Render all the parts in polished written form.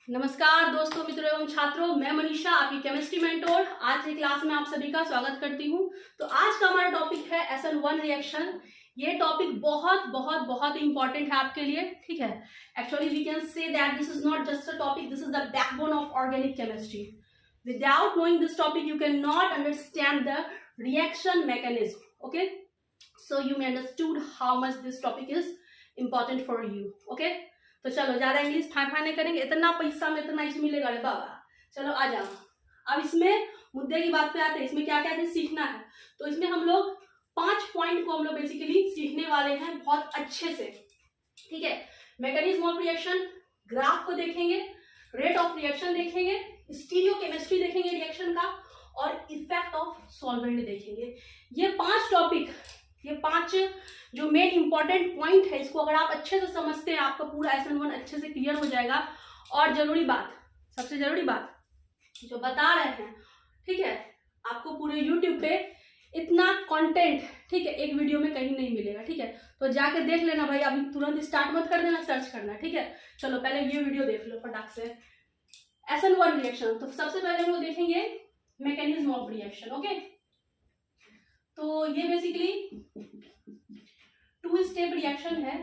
नमस्कार दोस्तों, मित्रों एवं छात्रों, मैं मनीषा आपकी केमिस्ट्री मेंटोर। आज की क्लास में आप सभी का स्वागत करती हूं। तो आज का हमारा टॉपिक है SN1 रिएक्शन। ये टॉपिक बहुत बहुत बहुत इंपॉर्टेंट है आपके लिए, ठीक है। Actually we can say that this is not just a topic, this is the backbone of organic chemistry. Without knowing this topic you can not understand the reaction mechanism. Okay, so you may understood how much this topic is important for you. Okay, तो चलो ज्यादा English फाय नहीं करेंगे, इतना पैसा में इतना इसमें मिलेगा रे बाबा। चलो आ जाओ, अब इसमें मुद्दे की बात पे आते हैं। इसमें क्या क्या सीखना है, तो इसमें हम लोग 5 पॉइंट को हम लोग बेसिकली सीखने वाले हैं बहुत अच्छे से, ठीक है। मैकेनिज्म ऑफ रिएक्शन, ग्राफ को देखेंगे, रेट ऑफ रिएक्शन देखेंगे, स्टीरियोकेमिस्ट्री देखेंगे रिएक्शन का, और इफेक्ट ऑफ सॉल्वेंट देखेंगे। ये 5 टॉपिक, ये 5 जो मेन इंपॉर्टेंट पॉइंट है, इसको अगर आप अच्छे से समझते हैं आपका पूरा SN1 अच्छे से क्लियर हो जाएगा। और जरूरी बात, सबसे जरूरी बात जो बता रहे हैं, ठीक है, आपको पूरे YouTube पे इतना कंटेंट, ठीक है, एक वीडियो में कहीं नहीं मिलेगा, ठीक है। तो जाके देख लेना भाई, अभी तुरंत स्टार्ट मत कर देना सर्च करना, ठीक है। चलो पहले ये वीडियो देख लो फटाक से। SN1 रिएक्शन, तो सबसे पहले हम लोग देखेंगे मैकेनिज्म ऑफ रिएक्शन। ओके, तो ये बेसिकली 2 स्टेप रिएक्शन है।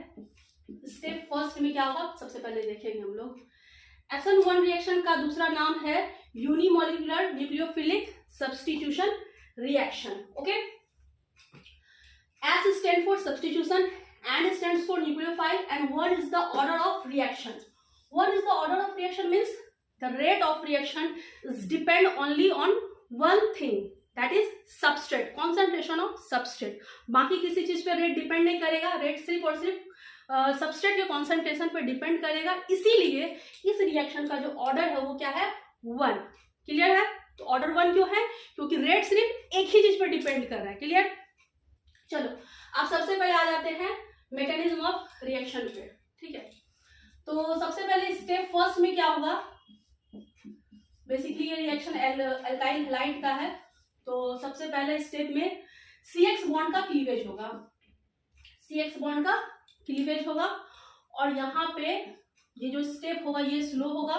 स्टेप फर्स्ट में क्या होगा सबसे पहले देखेंगे हम लोग। SN1 रिएक्शन का दूसरा नाम है unimolecular nucleophilic substitution reaction. Okay, S stands for substitution, N stands for nucleophile, and what is the order of reaction? What is the order of reaction means the rate of reaction is depend only on one thing, that is substrate, concentration of substrate। बाकी किसी चीज पे rate depend नहीं करेगा, rate सिर्फ और सिर्फ substrate के कॉन्सेंट्रेशन पे डिपेंड करेगा। इसीलिए इस रिएक्शन का जो ऑर्डर है वो क्या है, 1। क्लियर है? तो ऑर्डर 1 क्यों है, क्योंकि रेट सिर्फ एक ही चीज पे डिपेंड कर रहा है। क्लियर? चलो अब सबसे पहले आ जाते हैं मैकेनिज्म ऑफ रिएक्शन पे, ठीक है। तो सबसे पहले स्टेप फर्स्ट में क्या होगा, बेसिकली ये रिएक्शन एल्काइल हैलाइड का है। तो सबसे पहले स्टेप में CX बॉन्ड का क्लीवेज होगा, CX बॉन्ड का क्लीवेज होगा। और यहाँ पे ये जो स्टेप होगा ये स्लो होगा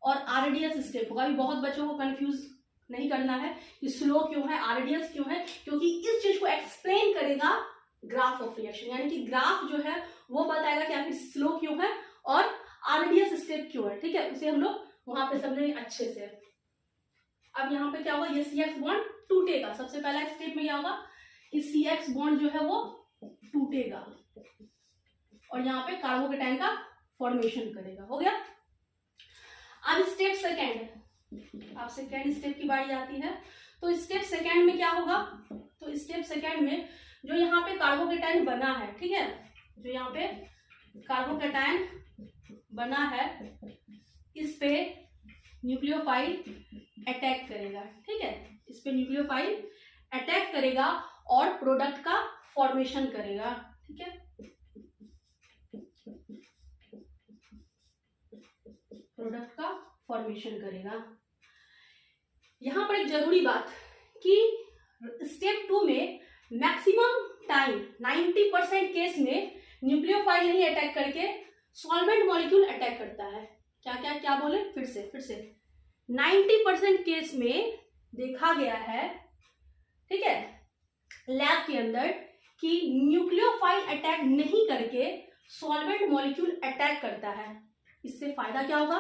और RDS स्टेप होगा। अभी बहुत बच्चों को कंफ्यूज नहीं करना है कि स्लो क्यों है, RDS क्यों है, क्योंकि इस चीज को एक्सप्लेन करेगा ग्राफ ऑफ रिएक्शन। यानी कि ग्राफ जो है वो बताएगा कि आखिर स्लो क्यों है और RDS स्टेप क्यों है, ठीक है। उसे हम लोग वहां पे समझेंगे अच्छे से। अब यहाँ पे क्या होगा, ये CX बॉन्ड टूटेगा। सबसे पहला स्टेप में क्या होगा, कि CX बॉन्ड जो है वो टूटेगा और यहाँ पे कार्बोकेटाइन का फॉर्मेशन करेगा। हो गया। अब स्टेप सेकेंड, अब सेकेंड स्टेप की बारी आती है। तो स्टेप सेकेंड में क्या होगा, तो स्टेप सेकेंड में जो यहाँ पे कार्बोकेटाइन बना है, ठीक है, जो यहाँ पे कार्बोकेटाइन बना है, इस पे न्यूक्लियोफाइल अटैक करेगा, ठीक है। इस पे न्यूक्लियोफाइल अटैक करेगा और प्रोडक्ट का फॉर्मेशन करेगा, ठीक है। प्रोडक्ट का फॉर्मेशन करेगा। यहां पर एक जरूरी बात कि स्टेप 2 में मैक्सिमम टाइम 90% केस में न्यूक्लियोफाइल नहीं अटैक करके सॉल्वेंट मॉलिक्यूल अटैक करता है। क्या क्या क्या बोले, फिर से 90% केस में देखा गया है, ठीक है, लैब के अंदर, कि न्यूक्लियोफाइल अटैक नहीं करके सॉल्वेंट मॉलिक्यूल अटैक करता है। इससे फायदा क्या होगा,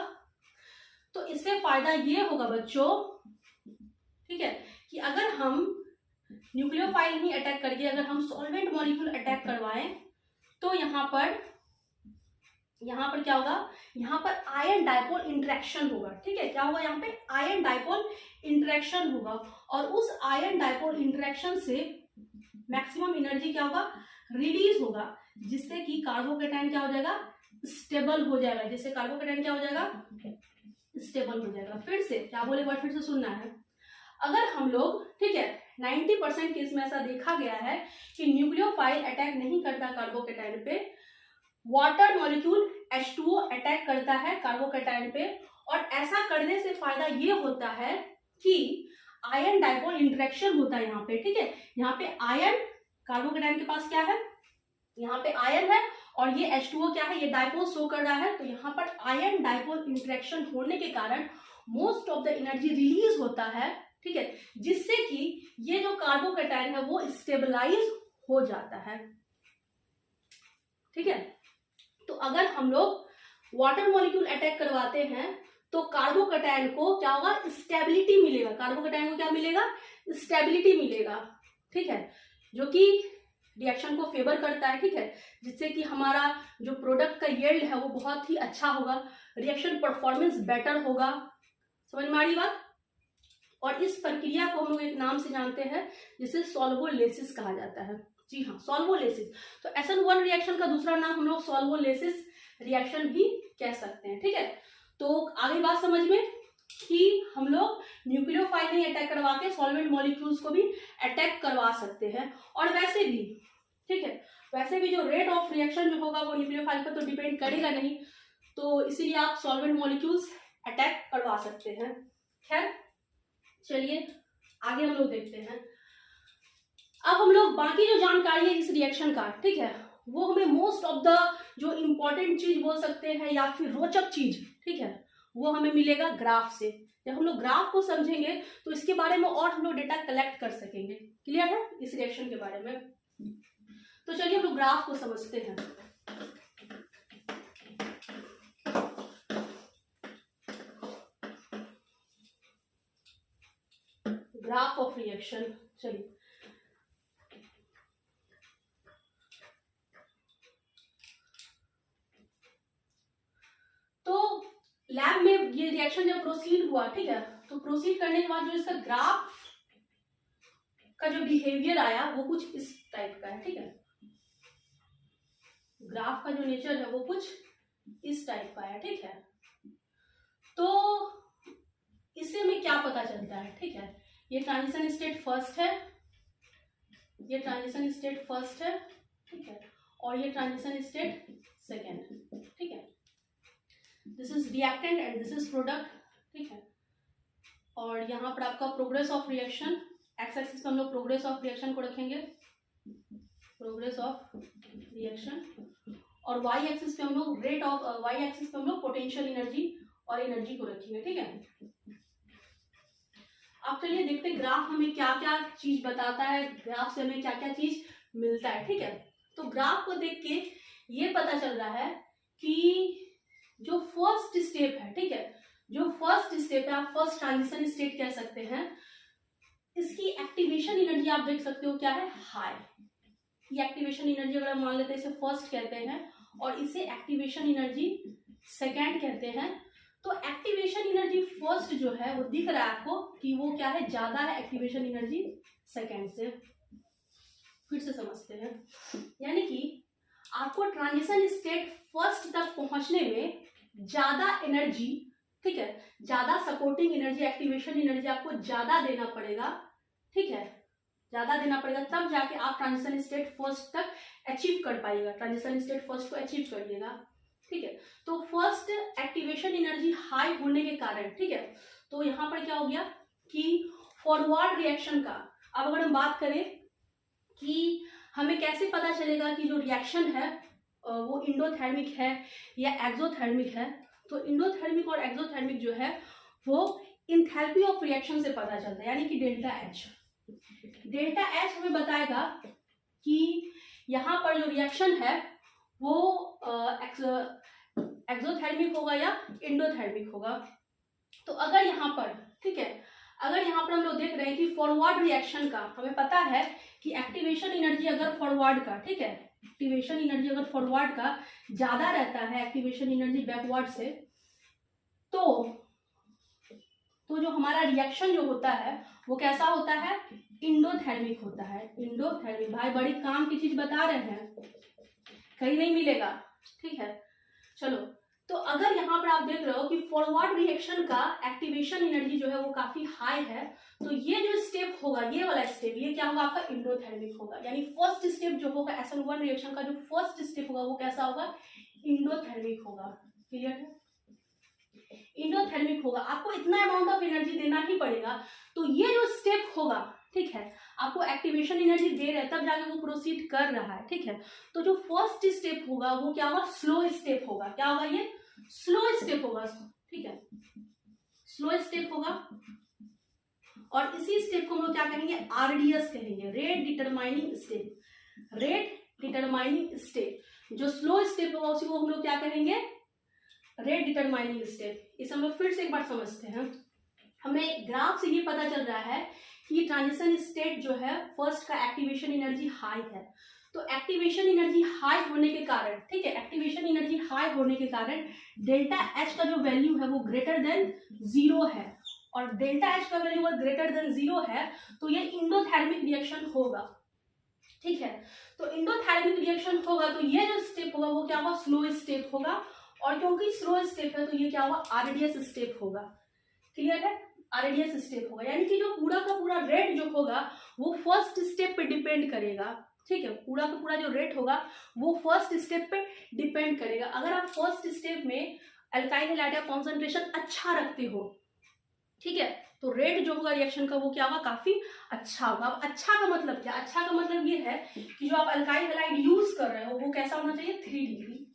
तो इससे फायदा ये होगा बच्चों, ठीक है, कि अगर हम न्यूक्लियोफाइल नहीं अटैक करके अगर हम सॉल्वेंट मॉलिक्यूल अटैक करवाएं तो यहाँ पर क्या होगा, यहाँ पर आयन डाइपोल इंटरेक्शन होगा, ठीक है। क्या होगा, यहाँ पे आयन डाइपोल इंटरेक्शन होगा और उस आयन डाइपोल इंटरेक्शन से मैक्सिमम एनर्जी क्या होगा, रिलीज होगा, जिससे कि कार्बोकेटाइन क्या हो जाएगा, स्टेबल हो जाएगा। जिससे कार्बोकेटाइन क्या हो जाएगा, स्टेबल हो जाएगा। फिर से क्या बोले, वर्ड फिर से सुनना है। अगर हम लोग, ठीक है, 90% केस में ऐसा देखा गया है कि न्यूक्लियोफाइल अटैक नहीं करता कार्बोकेटाइन पे, वाटर मॉलिक्यूल H2O अटैक करता है कार्बोकेटाइन पे। और ऐसा करने से फायदा ये होता है कि आयन डाइपोल इंटरेक्शन होता है यहाँ पे, ठीक है। यहाँ पे आयन, कार्बोकेटाइन के पास क्या है, यहाँ पे आयन है और ये H2O क्या है, ये डाइपोल शो कर रहा है। तो यहाँ पर आयन डाइपोल इंटरेक्शन होने के कारण most of the energy release होता है, ठीक है, जिससे कि ये जो कार्बोकैटायन है वो स्टेबलाइज हो जाता है, ठीक है। तो अगर हम लोग वाटर मॉलिक्यूल अटैक करवाते हैं तो कार्बोकैटायन को क्या होगा, स्टेबिलिटी मिलेगा। कार्बोकैटायन को क्या मिलेगा, स्टेबिलिटी मिलेगा, ठीक है, जो कि रिएक्शन को फेवर करता है, ठीक है, जिससे कि हमारा जो प्रोडक्ट का यील्ड है वो बहुत ही अच्छा होगा, रिएक्शन परफॉर्मेंस बेटर होगा। समझ में आ रही बात। और इस प्रक्रिया को हम लोग एक नाम से जानते हैं जिसे सॉल्वोलेसिस कहा जाता है। जी हाँ, सॉल्वोलेसिस। तो SN1 रिएक्शन का दूसरा नाम हम लोग सॉल्वोलेसिस रिएक्शन भी कह सकते हैं, ठीक है। तो आगे बात समझ में कि हम लोग न्यूक्लियोफाइल नहीं अटैक करवा के सॉल्वेंट मॉलिक्यूल्स को भी अटैक करवा सकते हैं। और वैसे भी, ठीक है, वैसे भी जो रेट ऑफ रिएक्शन जो होगा वो न्यूक्लियोफाइल पर तो डिपेंड करेगा नहीं, तो इसीलिए आप सॉल्वेंट मॉलिक्यूल्स अटैक करवा सकते हैं। खैर चलिए आगे हम लोग देखते हैं। अब हम लोग बाकी जो जानकारी है इस रिएक्शन का, ठीक है, वो हमें मोस्ट ऑफ द जो इम्पोर्टेंट चीज बोल सकते हैं या फिर रोचक चीज, ठीक है, वो हमें मिलेगा ग्राफ से। जब हम लोग ग्राफ को समझेंगे तो इसके बारे में और हम लोग डेटा कलेक्ट कर सकेंगे। क्लियर है इस रिएक्शन के बारे में। तो चलिए हम लोग ग्राफ को समझते हैं। ग्राफ ऑफ रिएक्शन, चलिए तो लैब में ये रिएक्शन जब प्रोसीड हुआ, ठीक है, तो प्रोसीड करने के बाद जो इसका ग्राफ का जो बिहेवियर आया वो कुछ इस टाइप का है, ठीक है। ग्राफ का जो नेचर है वो कुछ इस टाइप का है, ठीक है। तो इससे हमें क्या पता चलता है, ठीक है, ये ट्रांजिशन स्टेट फर्स्ट है, ये ट्रांजिशन स्टेट फर्स्ट है, ठीक है, और ये ट्रांजिशन स्टेट सेकेंड है, ठीक है। This is reactant and this is product, ठीक है। और यहाँ पर आपका progress of reaction, x axis पे हम लोग प्रोग्रेस ऑफ रिएक्शन को रखेंगे, प्रोग्रेस ऑफ रिएक्शन, और वाई एक्सिस पे हम लोग रेट ऑफ, वाई एक्सिस पे हम लोग पोटेंशियल एनर्जी और एनर्जी को रखेंगे, ठीक है। अब चलिए देखते हैं ग्राफ हमें क्या क्या चीज बताता है, ग्राफ से हमें क्या क्या चीज मिलता है, ठीक है। तो ग्राफ को देख के ये पता चल रहा है कि जो फर्स्ट स्टेप है, ठीक है, जो फर्स्ट स्टेप है, आप फर्स्ट ट्रांजिशन स्टेट कह सकते हैं, इसकी एक्टिवेशन एनर्जी आप देख सकते हो क्या है, हाई। ये एक्टिवेशन एनर्जी अगर हम मान लेते हैं इसे फर्स्ट कहते हैं और इसे एक्टिवेशन एनर्जी सेकेंड कहते हैं। तो एक्टिवेशन एनर्जी फर्स्ट जो है वो दिख रहा है आपको कि वो क्या है, ज्यादा है एक्टिवेशन एनर्जी सेकेंड से। फिर से समझते हैं, यानी कि आपको ट्रांजिशन स्टेट फर्स्ट तक पहुंचने में ज्यादा एनर्जी, ठीक है, ज्यादा सपोर्टिंग एनर्जी, एक्टिवेशन एनर्जी आपको ज्यादा देना पड़ेगा, ठीक है, ज्यादा देना पड़ेगा, तब जाके आप ट्रांजिशन स्टेट फर्स्ट तक अचीव कर पाइएगा, ट्रांजिशन स्टेट फर्स्ट को अचीव करिएगा, ठीक है। तो फर्स्ट एक्टिवेशन एनर्जी हाई होने के कारण, ठीक है, तो यहाँ पर क्या हो गया कि फॉरवर्ड रिएक्शन का, अब अगर हम बात करें कि हमें कैसे पता चलेगा कि जो रिएक्शन है वो इंडोथर्मिक है या एक्सोथर्मिक है, तो इंडोथर्मिक और एक्सोथर्मिक जो है वो इंथैल्पी ऑफ रिएक्शन से पता चलता है, यानी कि डेल्टा एच। डेल्टा एच हमें बताएगा कि यहाँ पर जो रिएक्शन है वो एक्सोथर्मिक होगा या इंडोथर्मिक होगा। तो अगर यहाँ पर, ठीक है, अगर यहाँ पर हम लोग देख रहे हैं कि फॉरवर्ड रिएक्शन का हमें पता है कि एक्टिवेशन एनर्जी अगर फॉरवर्ड का, ठीक है, एक्टिवेशन एनर्जी अगर फॉरवर्ड का ज्यादा रहता है एक्टिवेशन एनर्जी बैकवर्ड से, तो जो हमारा रिएक्शन जो होता है वो कैसा होता है, इंडोथर्मिक होता है। इंडोथर्मिक, भाई बड़ी काम की चीज बता रहे हैं, कहीं नहीं मिलेगा, ठीक है। चलो, तो अगर यहाँ पर आप देख रहे हो कि फॉरवर्ड रिएक्शन का एक्टिवेशन एनर्जी जो है वो काफी हाई है, तो ये जो स्टेप होगा, ये वाला स्टेप, ये क्या होगा, आपका इंडोथर्मिक होगा। यानी फर्स्ट स्टेप जो होगा SN1 रिएक्शन का, जो फर्स्ट स्टेप होगा वो कैसा होगा, इंडोथर्मिक होगा। क्लियर है, इंडोथर्मिक होगा। आपको इतना अमाउंट ऑफ एनर्जी देना ही पड़ेगा। तो ये जो स्टेप होगा, ठीक है, आपको एक्टिवेशन एनर्जी दे रहा है तब जाके वो प्रोसीड कर रहा है, ठीक है। तो जो फर्स्ट स्टेप होगा वो क्या होगा, स्लो स्टेप होगा। क्या होगा, ये स्लो स्टेप होगा, ठीक है, स्लो स्टेप होगा। और इसी स्टेप को हम लोग क्या कहेंगे, आरडीएस कहेंगे, rate determining step. Rate determining step, जो स्लो स्टेप होगा उसी को हम लोग क्या कहेंगे, रेट डिटरमाइनिंग स्टेप। इसे हम लोग फिर से एक बार समझते हैं। हमें ग्राफ से ये पता चल रहा है कि ट्रांजिशन स्टेट जो है फर्स्ट का एक्टिवेशन एनर्जी हाई है। तो एक्टिवेशन एनर्जी हाई होने के कारण, ठीक है, एक्टिवेशन एनर्जी हाई होने के कारण डेल्टा एच का जो वैल्यू है वो ग्रेटर देन 0 है। और डेल्टा एच का वैल्यू अगर ग्रेटर देन 0 है तो ये इंडोथर्मिक रिएक्शन होगा, ठीक है। तो इंडोथर्मिक रिएक्शन होगा तो ये जो स्टेप होगा वो क्या होगा, स्लो स्टेप होगा। और क्योंकि स्लो स्टेप है तो ये क्या होगा, आरडीएस स्टेप होगा। क्लियर है, आरडीएस स्टेप होगा। यानी कि जो पूरा का पूरा रेट जो होगा वो फर्स्ट स्टेप पे डिपेंड करेगा, ठीक है। पूरा का पूरा जो रेट होगा वो फर्स्ट स्टेप पे डिपेंड करेगा। अगर आप फर्स्ट स्टेप में अल्काइल हैलाइड का कॉन्सेंट्रेशन अच्छा रखते हो, ठीक है, तो रेट जो होगा रिएक्शन का वो क्या होगा, काफी अच्छा होगा। अब अच्छा का मतलब क्या, अच्छा का मतलब ये है कि जो आप अल्काइल हैलाइड यूज कर रहे हो वो कैसा होना चाहिए, 3 डिग्री।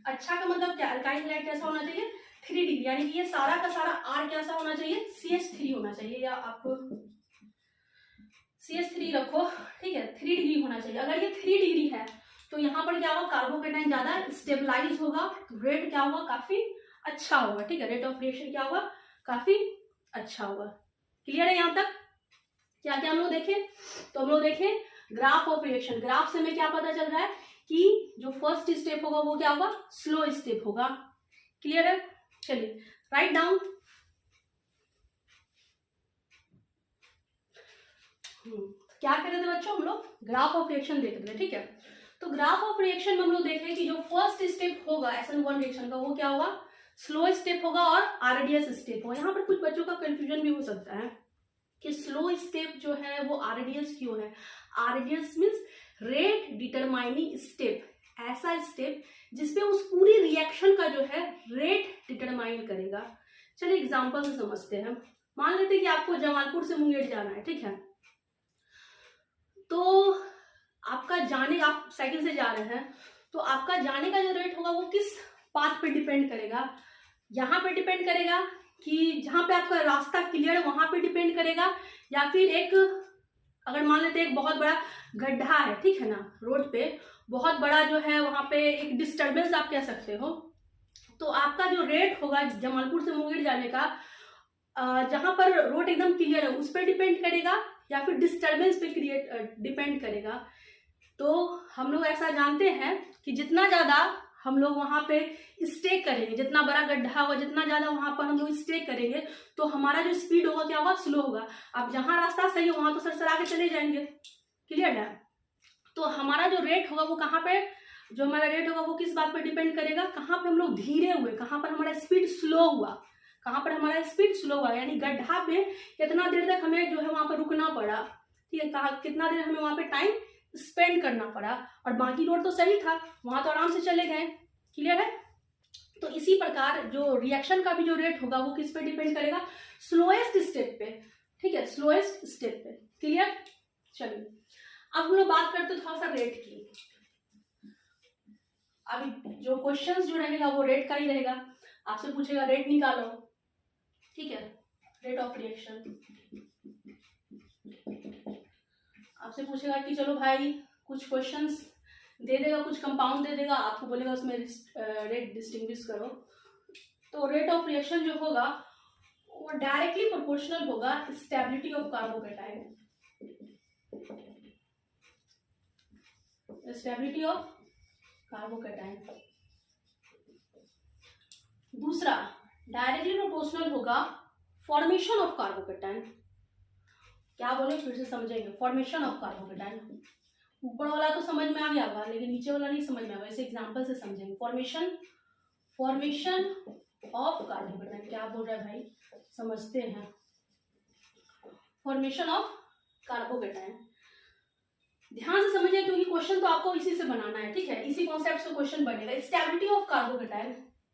अच्छा का मतलब क्या, अल्काइल हैलाइड कैसा होना चाहिए, 3 डिग्री। यानी कि ये सारा का सारा आर कैसा होना चाहिए, CH3 होना चाहिए, या आप CH3 रखो, ठीक है, 3 डिग्री होना चाहिए। अगर ये 3 डिग्री है तो यहाँ पर क्या होगा, कार्बोकेटाइन ज्यादा स्टेबलाइज होगा, रेट क्या होगा, काफी अच्छा होगा, ठीक है। रेट ऑफ रिएक्शन क्या होगा, काफी अच्छा होगा। क्लियर है यहाँ तक? क्या क्या हम लोग देखें, तो हम लोग देखें ग्राफ ऑफ रिएक्शन। ग्राफ से हमें क्या पता चल रहा है कि जो फर्स्ट स्टेप होगा वो क्या होगा, स्लो स्टेप होगा। क्लियर है, चलिए राइट डाउन। क्या कर रहे थे बच्चों, हम लोग ग्राफ ऑफ रिएक्शन देख रहे थे, ठीक है। तो ग्राफ ऑफ रिएक्शन में हम लोग देख रहे हैं कि जो फर्स्ट स्टेप होगा SN1 रिएक्शन का वो क्या होगा, स्लो स्टेप होगा और आरडीएस स्टेप होगा। यहाँ पर कुछ बच्चों का कंफ्यूजन भी हो सकता है कि स्लो स्टेप जो है वो आरडीएस क्यों है। RDS means rate determining step, ऐसा स्टेप जिसपे उस पूरी रिएक्शन का जो है रेट डिटरमाइन करेगा। चलिए एग्जांपल से समझते हैं। मान लेते हैं कि आपको जमालपुर से मुंगेर जाना है, ठीक है। तो आपका जाने, आप साइकिल से जा रहे हैं तो आपका जाने का जो रेट होगा वो किस पाथ पे डिपेंड करेगा, यहाँ पे डिपेंड करेगा कि जहाँ पे आपका रास्ता क्लियर है वहां पे डिपेंड करेगा, या फिर एक, अगर मान लेते हैं एक बहुत बड़ा गड्ढा है, ठीक है ना, रोड पे बहुत बड़ा जो है वहां पे एक डिस्टर्बेंस आप कह सकते हो, तो आपका जो रेट होगा जमालपुर से मुंगेर जाने का, जहां पर रोड एकदम क्लियर है उस पर डिपेंड करेगा या फिर डिस्टर्बेंस पे डिपेंड करेगा। तो हम लोग ऐसा जानते हैं कि जितना ज्यादा हम लोग वहां पे स्टे करेंगे, जितना बड़ा गड्ढा होगा जितना ज्यादा वहां पर हम लोग स्टे करेंगे तो हमारा जो स्पीड होगा क्या होगा, स्लो होगा। अब जहां रास्ता सही है वहां तो सरसरा के चले जाएंगे। क्लियर है, तो हमारा जो रेट होगा वो कहाँ पे, जो हमारा रेट होगा वो किस बात पर डिपेंड करेगा, कहाँ पे हम लोग धीरे हुए, कहाँ पर हमारा स्पीड स्लो हुआ, कहाँ पर हमारा स्पीड स्लो हुआ, यानी गड्ढा पे कितना देर तक हमें जो है वहां पर रुकना पड़ा, ठीक है, कितना देर हमें वहां पे टाइम स्पेंड करना पड़ा, और बाकी रोड तो सही था, वहां तो आराम से चले गए। क्लियर है, तो इसी प्रकार जो रिएक्शन का भी जो रेट होगा वो किस पे डिपेंड करेगा, स्लोएस्ट स्टेप पे, ठीक है, स्लोएस्ट स्टेप पे। क्लियर, चलिए अब हम लोग बात करते हैं थोड़ा सा रेट की। अभी जो क्वेश्चंस जो रहेगा वो रेट का ही रहेगा, आपसे पूछेगा रेट निकालो, ठीक है, रेट ऑफ रिएक्शन। आपसे पूछेगा कि चलो भाई कुछ क्वेश्चंस दे देगा, कुछ कंपाउंड दे देगा, आपको बोलेगा उसमें रेट डिस्टिंग्विश करो। तो रेट ऑफ रिएक्शन जो होगा वो डायरेक्टली प्रोपोर्शनल होगा stability of carbocation, stability of carbocation. दूसरा डायरेक्टली प्रोपोर्शनल होगा फॉर्मेशन ऑफ कार्बोकेटाइन। क्या बोले फिर से समझेंगे, फॉर्मेशन ऑफ कार्बोकेटाइन। ऊपर वाला तो समझ में आ गया होगा लेकिन नीचे वाला नहीं समझ में आएगा, इसे एग्जांपल से समझेंगे। फॉर्मेशन ऑफ कार्बोकेटाइन क्या बोल रहा है भाई, समझते हैं। फॉर्मेशन ऑफ कार्बोकेटाइन ध्यान से समझिए क्योंकि क्वेश्चन तो आपको इसी से बनाना है, ठीक है, इसी कॉन्सेप्ट से क्वेश्चन बनेगा। स्टेबिलिटी ऑफ कार्बोकेटाइन,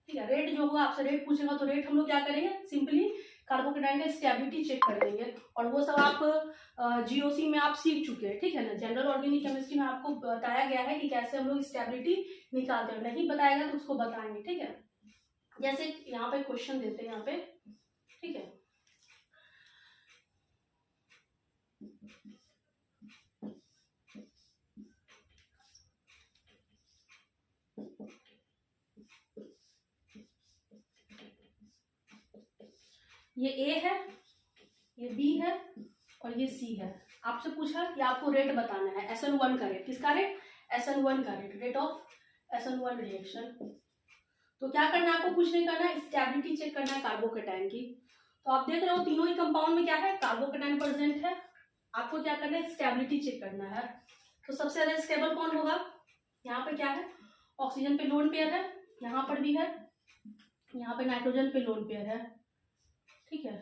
ठीक है, रेट जो होगा आपसे रेट पूछेगा तो रेट हम लोग क्या करेंगे, सिंपली कार्बोकेटाइन का स्टेबिलिटी चेक कर देंगे, और वो सब आप जीओसी में आप सीख चुके हैं, ठीक है ना। जनरल ऑर्गेनिक केमिस्ट्री में आपको बताया गया है कि कैसे हम लोग स्टेबिलिटी निकालते हैं, नहीं बताएगा तो उसको बताएंगे, ठीक है। जैसे यहाँ पे क्वेश्चन देते हैं यहाँ पे, ठीक है। ये ए है, ये बी है और ये सी है। आपसे पूछा कि आपको रेट बताना है, SN1 का रेट। किसका रेट? SN1 का rate, rate of SN1 reaction. तो क्या करना है आपको, कुछ नहीं करना है, स्टेबिलिटी चेक करना है कार्बोकेटाइन की। तो आप देख रहे हो तीनों ही कंपाउंड में क्या है, कार्बोकेटाइन प्रेजेंट है। आपको क्या करना है, स्टेबिलिटी चेक करना है। तो सबसे ज्यादा स्टेबल कौन होगा, यहाँ पे क्या है, ऑक्सीजन पे लोन पेयर है, यहाँ पर भी है, यहाँ पे नाइट्रोजन पे लोन पेयर है, ठीक है।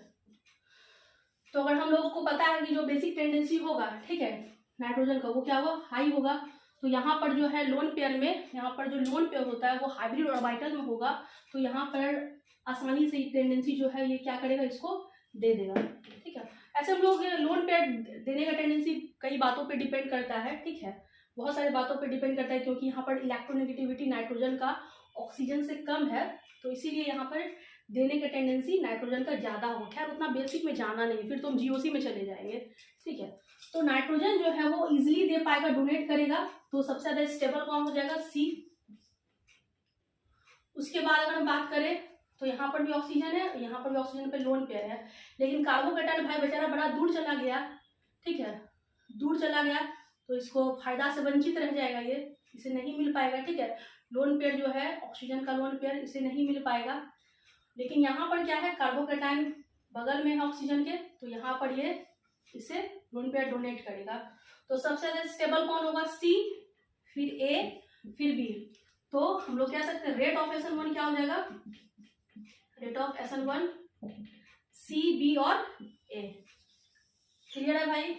तो अगर हम लोगों को पता है कि जो बेसिक टेंडेंसी होगा, ठीक है, नाइट्रोजन का, वो क्या होगा, हाई होगा। तो यहाँ पर जो है लोन पेयर में, यहाँ पर जो लोन पेयर होता है वो हाइब्रिड ऑर्बिटल में होगा। तो यहाँ पर आसानी से टेंडेंसी जो है ये क्या करेगा, इसको दे देगा, ठीक है। ऐसे हम लोग लोन पेयर देने का टेंडेंसी कई बातों पे डिपेंड करता है, ठीक है, बहुत सारी बातों पे डिपेंड करता है, क्योंकि यहाँ पर इलेक्ट्रोनेगेटिविटी नाइट्रोजन का ऑक्सीजन से कम है, तो इसीलिए यहाँ पर देने का टेंडेंसी नाइट्रोजन का ज्यादा हो। खैर उतना बेसिक में जाना नहीं, फिर तो हम जीओसी में चले जाएंगे, ठीक है। तो नाइट्रोजन जो है वो इजीली दे पाएगा, डोनेट करेगा। तो सबसे ज्यादा स्टेबल कौन हो जाएगा, सी। उसके बाद अगर हम बात करें तो यहाँ पर भी ऑक्सीजन है, यहाँ पर भी ऑक्सीजन पे लोन पेयर है, लेकिन कार्बोकेटाइन भाई बेचारा बड़ा दूर चला गया, ठीक है, दूर चला गया, तो इसको फायदा से वंचित रह जाएगा, ये इसे नहीं मिल पाएगा, ठीक है। लोन पेयर जो है ऑक्सीजन का लोन पेयर, इसे नहीं मिल पाएगा। लेकिन यहाँ पर क्या है, कार्बोकेटाइन बगल में है ऑक्सीजन के, तो यहाँ पर ये इसे लोन पेयर डोनेट करेगा। तो सबसे ज्यादा स्टेबल कौन होगा, सी, फिर ए, फिर बी। तो हम लोग कह सकते हैं रेट ऑफ SN1 क्या हो जाएगा, rate of SN1 C, B और ए। क्लियर है भाई?